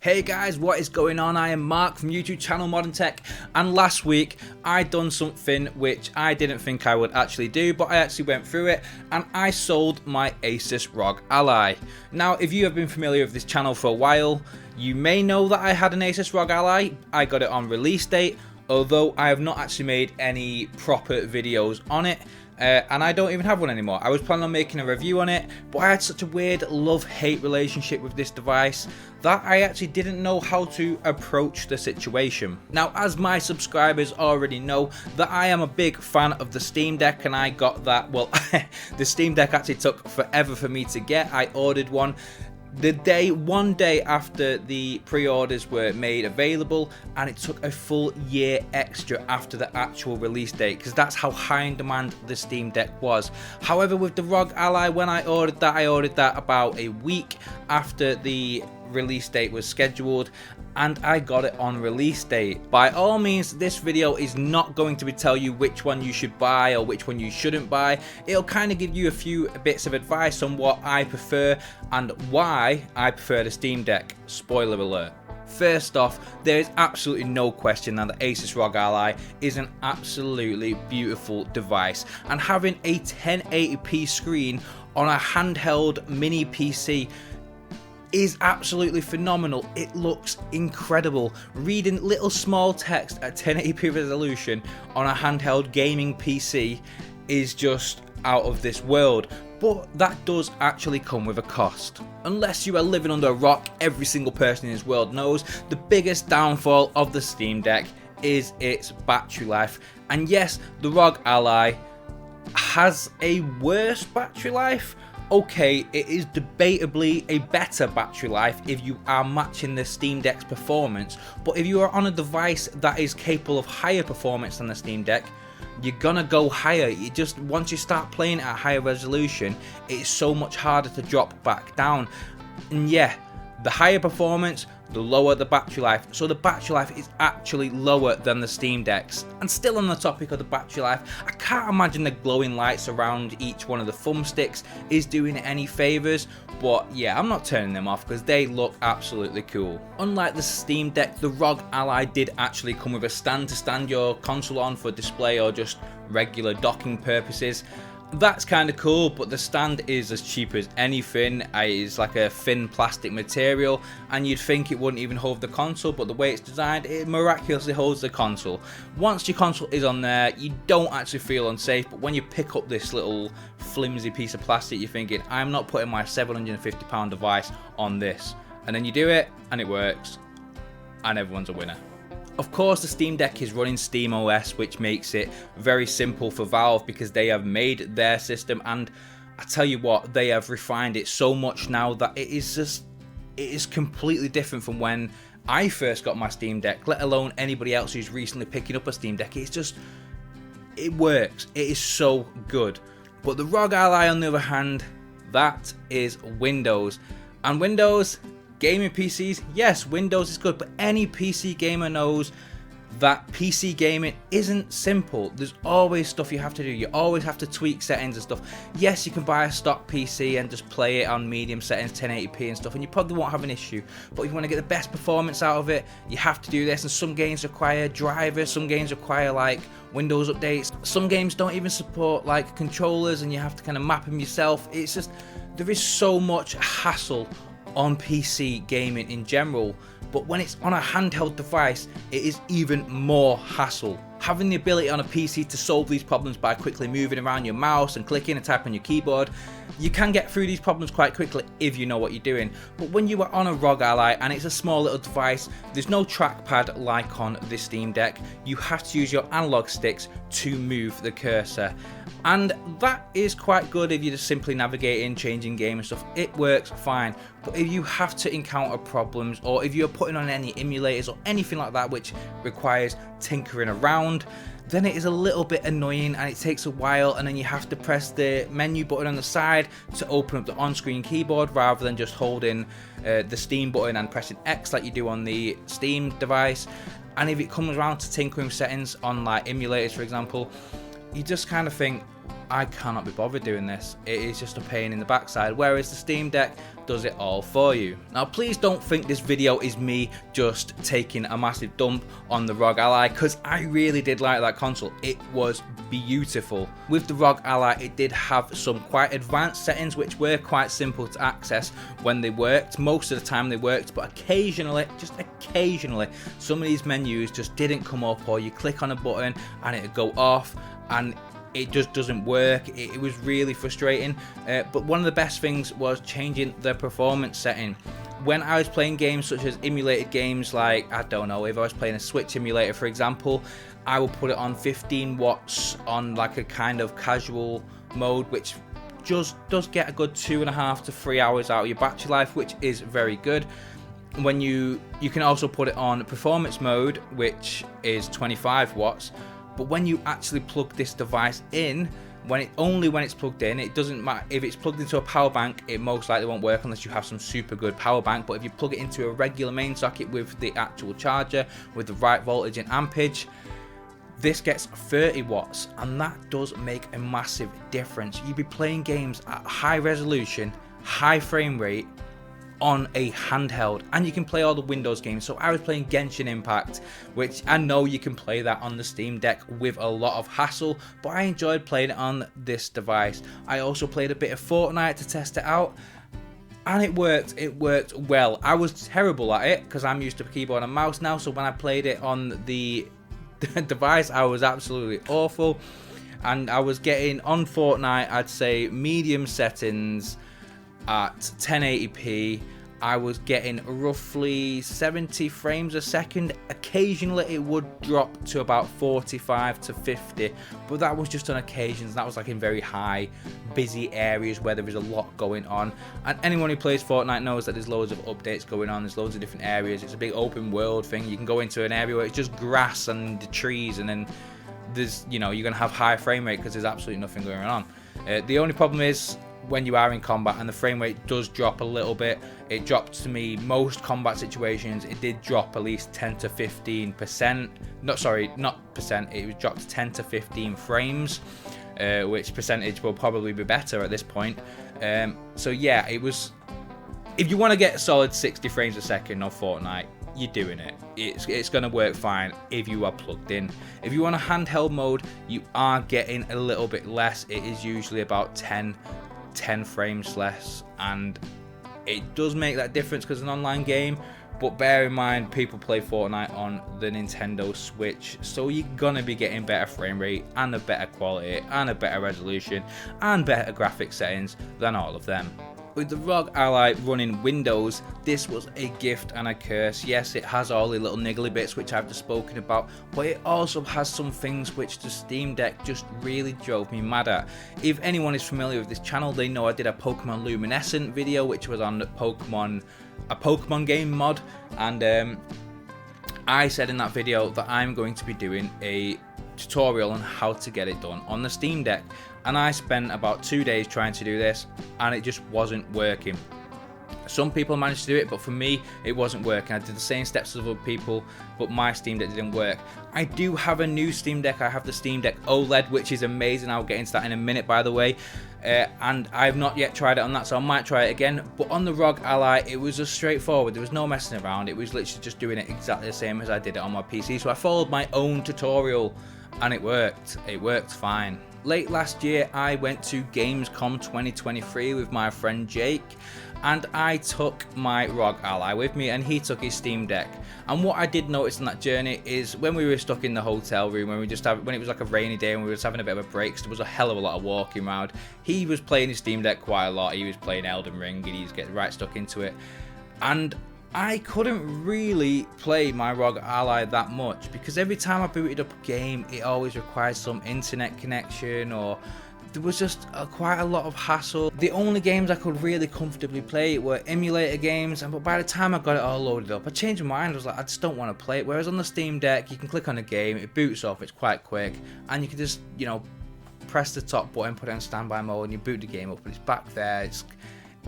Hey guys, what is going on? I am Mark from YouTube channel Modern Tech, and last week I done something which I didn't think I would actually do, but I actually went through it and I sold my Asus ROG Ally. Now, if you have been familiar with this channel for a while, you may know that I had an Asus ROG Ally. I got it on release date, although I have not actually made any proper videos on it. And I don't even have one anymore. I was planning on making a review on it, but I had such a weird love-hate relationship with this device that I actually didn't know how to approach the situation. Now, as my subscribers already know, that I am a big fan of the Steam Deck, and I got that, well, the Steam Deck actually took forever for me to get. I ordered one one day after the pre-orders were made available, and it took a full year extra after the actual release date, because that's how high in demand the Steam Deck was. However, with the ROG Ally, when I ordered that about a week after the release date was scheduled, and I got it on release date. By all means, this video is not going to be tell you which one you should buy or which one you shouldn't buy. It'll kind of give you a few bits of advice on what I prefer and why I prefer the Steam Deck. Spoiler alert. First off, there is absolutely no question that the Asus ROG Ally is an absolutely beautiful device, and having a 1080p screen on a handheld mini PC is absolutely phenomenal. It looks incredible. Reading little small text at 1080p resolution on a handheld gaming PC is just out of this world. But that does actually come with a cost. Unless you are living under a rock, every single person in this world knows the biggest downfall of the Steam Deck is its battery life. And yes, the ROG Ally has a worse battery life. Okay, it is debatably a better battery life if you are matching the Steam Deck's performance, but if you are on a device that is capable of higher performance than the Steam Deck, you're gonna go higher. Once you start playing at a higher resolution, it's so much harder to drop back down. And yeah, the higher performance, the lower the battery life. So the battery life is actually lower than the Steam Deck's. And still on the topic of the battery life, I can't imagine the glowing lights around each one of the thumbsticks is doing it any favors, but yeah, I'm not turning them off because they look absolutely cool. Unlike the Steam Deck, the ROG Ally did actually come with a stand to stand your console on for display or just regular docking purposes. That's kind of cool, but the stand is as cheap as anything. It's like a thin plastic material, and you'd think it wouldn't even hold the console, but the way it's designed, it miraculously holds the console. Once your console is on there, you don't actually feel unsafe, but when you pick up this little flimsy piece of plastic, you're thinking, I'm not putting my £750 device on this. And then you do it, and it works, and everyone's a winner. Of course, the Steam Deck is running SteamOS, which makes it very simple for Valve because they have made their system, and I tell you what, they have refined it so much now that it is completely different from when I first got my Steam Deck, let alone anybody else who's recently picking up a Steam Deck. It works. It is so good. But the ROG Ally, on the other hand, that is Windows. And Windows gaming PCs, yes, Windows is good, but any PC gamer knows that PC gaming isn't simple. There's always stuff you have to do. You always have to tweak settings and stuff. Yes, you can buy a stock PC and just play it on medium settings, 1080p and stuff, and you probably won't have an issue. But if you want to get the best performance out of it, you have to do this, and some games require drivers, some games require like Windows updates, some games don't even support like controllers, and you have to kind of map them yourself. It's just, there is so much hassle on PC gaming in general, but when it's on a handheld device, it is even more hassle. Having the ability on a PC to solve these problems by quickly moving around your mouse and clicking and typing on your keyboard, you can get through these problems quite quickly if you know what you're doing. But when you are on a ROG Ally and it's a small little device, there's no trackpad like on the Steam Deck. You have to use your analog sticks to move the cursor. And that is quite good if you're just simply navigating, changing game and stuff. It works fine. But if you have to encounter problems, or if you're putting on any emulators or anything like that which requires tinkering around, then it is a little bit annoying and it takes a while, and then you have to press the menu button on the side to open up the on-screen keyboard rather than just holding the Steam button and pressing X like you do on the Steam device. And if it comes around to tinkering settings on like emulators, for example, you just kind of think, I cannot be bothered doing this. It is just a pain in the backside, whereas the Steam Deck does it all for you. Now please don't think this video is me just taking a massive dump on the ROG Ally, because I really did like that console. It was beautiful. With the ROG Ally, it did have some quite advanced settings which were quite simple to access when they worked. Most of the time they worked, but occasionally, just occasionally, some of these menus just didn't come up, or you click on a button and it'd go off and it just doesn't work. It was really frustrating, but one of the best things was changing the performance setting. When I was playing games such as emulated games, like, I don't know, if I was playing a Switch emulator for example, I will put it on 15 watts on like a kind of casual mode, which just does get a good 2.5 to 3 hours out of your battery life, which is very good. When you can also put it on performance mode, which is 25 watts. But when you actually plug this device in, only when it's plugged in, it doesn't matter if it's plugged into a power bank, it most likely won't work unless you have some super good power bank. But if you plug it into a regular main socket with the actual charger, with the right voltage and ampage, this gets 30 watts, and that does make a massive difference. You'd be playing games at high resolution, high frame rate, on a handheld, and you can play all the Windows games. So I was playing Genshin Impact, which I know you can play that on the Steam Deck with a lot of hassle, but I enjoyed playing it on this device. I also played a bit of Fortnite to test it out, and it worked well. I was terrible at it because I'm used to keyboard and mouse now, so when I played it on the device, I was absolutely awful. And I was getting on Fortnite, I'd say medium settings at 1080p. I was getting roughly 70 frames a second. Occasionally it would drop to about 45 to 50, but that was just on occasions. That was like in very high busy areas where there is a lot going on, and anyone who plays Fortnite knows that there's loads of updates going on. There's loads of different areas. It's a big open world thing. You can go into an area where it's just grass and the trees, and then there's, you know, you're gonna have high frame rate because there's absolutely nothing going on. The only problem is when you are in combat and the frame rate does drop a little bit. It dropped to me most combat situations, it did drop at least 10 to 15%. Not percent, it was dropped to 10 to 15 frames, which percentage will probably be better at this point. So yeah, it was, if you want to get a solid 60 frames a second on Fortnite, you're doing it. It's going to work fine if you are plugged in. If you want a handheld mode, you are getting a little bit less. It is usually about 10 frames less, and it does make that difference because it's an online game. But bear in mind, people play Fortnite on the Nintendo Switch, so you're gonna be getting better frame rate and a better quality and a better resolution and better graphic settings than all of them. With the ROG Ally running Windows, this was a gift and a curse. Yes, it has all the little niggly bits which I've just spoken about, but it also has some things which the Steam Deck just really drove me mad at. If anyone is familiar with this channel, they know I did a Pokemon Luminescent video, which was on a Pokemon game mod, and I said in that video that I'm going to be doing a tutorial on how to get it done on the Steam Deck. And I spent about 2 days trying to do this, and it just wasn't working. Some people managed to do it, but for me, it wasn't working. I did the same steps as other people, but my Steam Deck didn't work. I do have a new Steam Deck. I have the Steam Deck OLED, which is amazing. I'll get into that in a minute, by the way. And I've not yet tried it on that, so I might try it again. But on the ROG Ally, it was just straightforward. There was no messing around. It was literally just doing it exactly the same as I did it on my PC. So I followed my own tutorial, and it worked. It worked fine. Late last year, I went to Gamescom 2023 with my friend Jake, and I took my ROG Ally with me, and he took his Steam Deck. And what I did notice on that journey is when we were stuck in the hotel room, when it was like a rainy day and we were just having a bit of a break, so there was a hell of a lot of walking around. He was playing his Steam Deck quite a lot. He was playing Elden Ring, and he was getting right stuck into it. And I couldn't really play my ROG Ally that much because every time I booted up a game, it always required some internet connection, or there was just quite a lot of hassle. The only games I could really comfortably play were emulator games, but by the time I got it all loaded up, I changed my mind. I was like, I just don't want to play it. Whereas on the Steam Deck, you can click on a game, it boots off, it's quite quick, and you can just, you know, press the top button, put it on standby mode, and you boot the game up, and it's back there.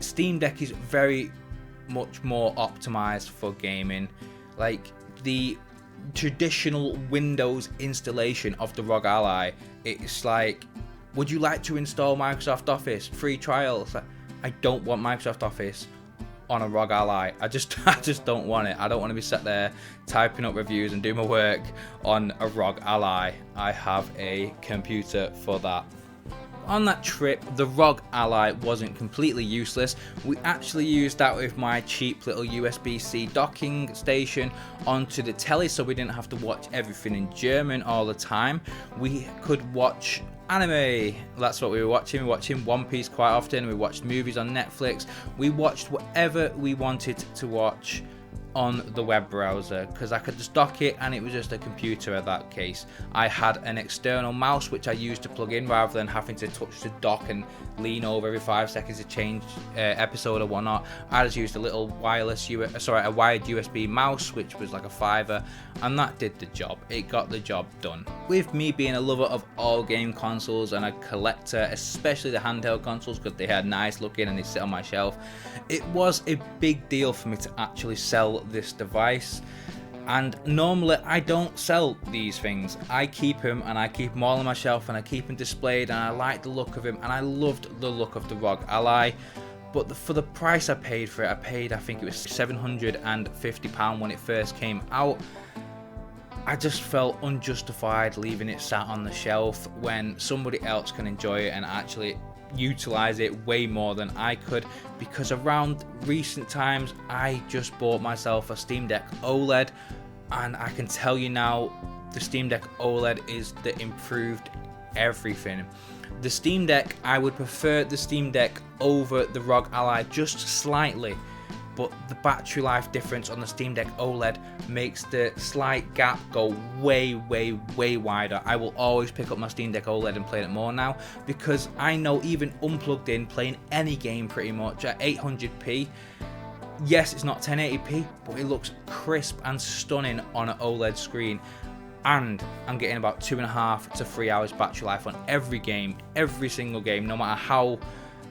Steam Deck is very much more optimized for gaming. Like the traditional Windows installation of the ROG Ally, it's like would you like to install Microsoft Office? Free trials. I don't want Microsoft Office on a ROG Ally. I just don't want it. I don't want to be sat there typing up reviews and doing my work on a ROG Ally. I have a computer for that. On that trip, the ROG Ally wasn't completely useless. We actually used that with my cheap little USB-C docking station onto the telly, so we didn't have to watch everything in German all the time. We could watch anime. That's what we were watching. We were watching One Piece quite often. We watched movies on Netflix. We watched whatever we wanted to watch on the web browser, because I could just dock it and it was just a computer at that case. I had an external mouse which I used to plug in rather than having to touch the dock and lean over every 5 seconds to change episode or whatnot. I just used a little a wired USB mouse, which was like a $5, and that did the job. It got the job done. With me being a lover of all game consoles and a collector, especially the handheld consoles because they had nice looking and they sit on my shelf, it was a big deal for me to actually sell this device. And normally I don't sell these things. I keep them, and I keep them all on my shelf, and I keep them displayed, and I like the look of them, and I loved the look of the ROG Ally. But for the price I paid for it, I think it was £750 when it first came out. I just felt unjustified leaving it sat on the shelf when somebody else can enjoy it and actually utilize it way more than I could, because around recent times I just bought myself a Steam Deck OLED, and I can tell you now the Steam Deck OLED is the improved everything. The Steam Deck, I would prefer the Steam Deck over the ROG Ally just slightly, but the battery life difference on the Steam Deck OLED makes the slight gap go way wider. I will always pick up my Steam Deck OLED and play it more now, because I know even unplugged in, playing any game pretty much at 800p, yes, it's not 1080p, but it looks crisp and stunning on an OLED screen. And I'm getting about 2.5 to 3 hours battery life on every game, every single game, no matter how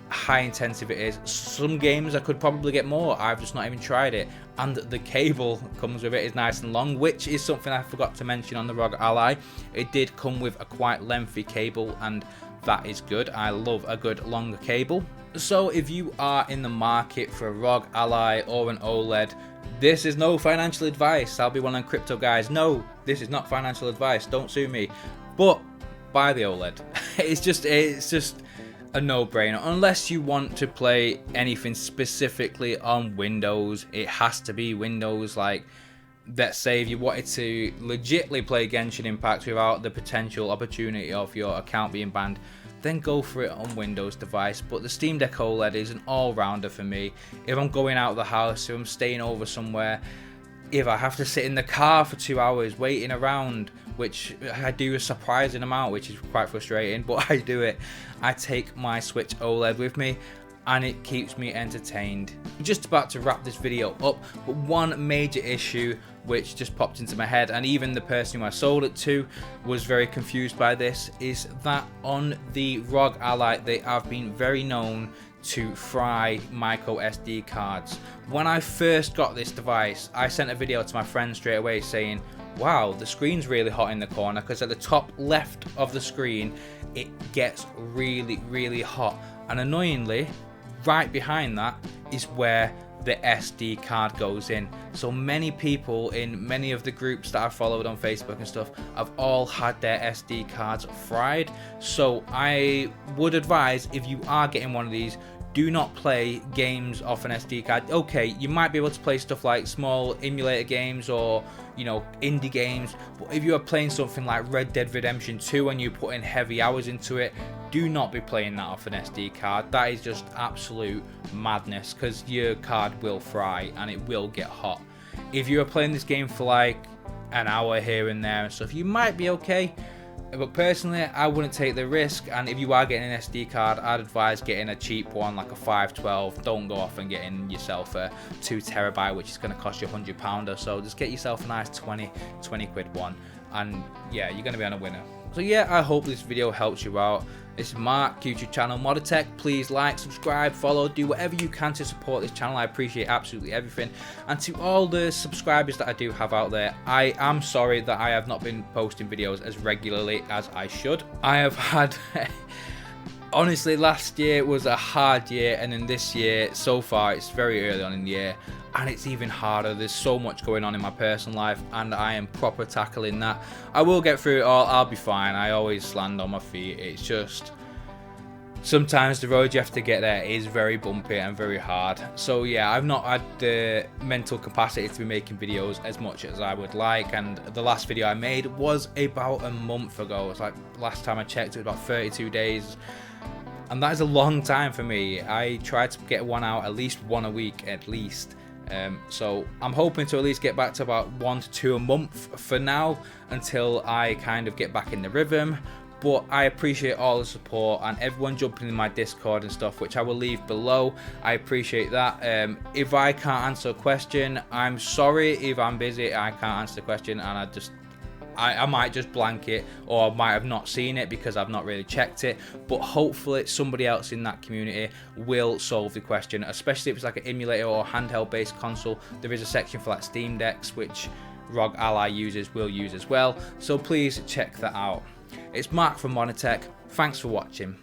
high intensive it is. Some games I could probably get more, I've just not even tried it. And the cable comes with it is nice and long, which is something I forgot to mention on the ROG Ally. It did come with a quite lengthy cable, and that is good. I love a good longer cable. So if you are in the market for a ROG Ally or an OLED, this is no financial advice. I'll be one of them crypto guys. No, this is not financial advice. Don't sue me. But buy the OLED. It's just a no-brainer. Unless you want to play anything specifically on Windows, it has to be Windows. Like, let's say if you wanted to legitimately play Genshin Impact without the potential opportunity of your account being banned, then go for it on Windows device. But the Steam Deck OLED is an all-rounder for me. If I'm going out of the house, if I'm staying over somewhere, if I have to sit in the car for 2 hours waiting around, which I do a surprising amount, which is quite frustrating, but I do it, I take my Switch OLED with me, and it keeps me entertained. I'm just about to wrap this video up, but one major issue which just popped into my head, and even the person who I sold it to was very confused by this, is that on the ROG Ally they have been very known to fry micro SD cards. When I first got this device, I sent a video to my friend straight away saying, wow, the screen's really hot in the corner, because at the top left of the screen it gets really hot, and annoyingly right behind that is where the SD card goes in. So many people in many of the groups that I've followed on Facebook and stuff have all had their SD cards fried. So I would advise, if you are getting one of these, do not play games off an SD card. Okay, you might be able to play stuff like small emulator games or, you know, indie games, but if you are playing something like Red Dead Redemption 2 and you put in heavy hours into it, do not be playing that off an SD card. That is just absolute madness, because your card will fry and it will get hot. If you are playing this game for like an hour here and there and stuff, you might be okay. But personally, I wouldn't take the risk, and if you are getting an SD card, I'd advise getting a cheap one like a 512. Don't go off and getting yourself a 2TB, which is going to cost you £100 or so. Just get yourself a nice 20 quid one, and yeah, you're going to be on a winner. So yeah, I hope this video helps you out. This is Mark, YouTube channel Moditech. Please like, subscribe, follow, do whatever you can to support this channel. I appreciate absolutely everything. And to all the subscribers that I do have out there, I am sorry that I have not been posting videos as regularly as I should. I have had Honestly, last year was a hard year, and then this year, so far, it's very early on in the year, and it's even harder. There's so much going on in my personal life, and I am proper tackling that. I will get through it all. I'll be fine. I always land on my feet. It's just sometimes the road you have to get there is very bumpy and very hard. So yeah, I've not had the mental capacity to be making videos as much as I would like, and the last video I made was about a month ago. It's like, last time I checked, it was about 32 days. And that is a long time for me. I try to get one out, at least one a week at least. So I'm hoping to at least get back to about 1 to 2 a month for now, until I kind of get back in the rhythm. But I appreciate all the support and everyone jumping in my Discord and stuff, which I will leave below. I appreciate that. If I can't answer a question, I'm sorry. If I'm busy, I can't answer the question, and I might just blank it, or I might have not seen it because I've not really checked it. But hopefully somebody else in that community will solve the question, especially if it's like an emulator or handheld based console. There is a section for like Steam Decks, which ROG Ally users will use as well, so please check that out. It's Mark from Modern Tech. Thanks for watching.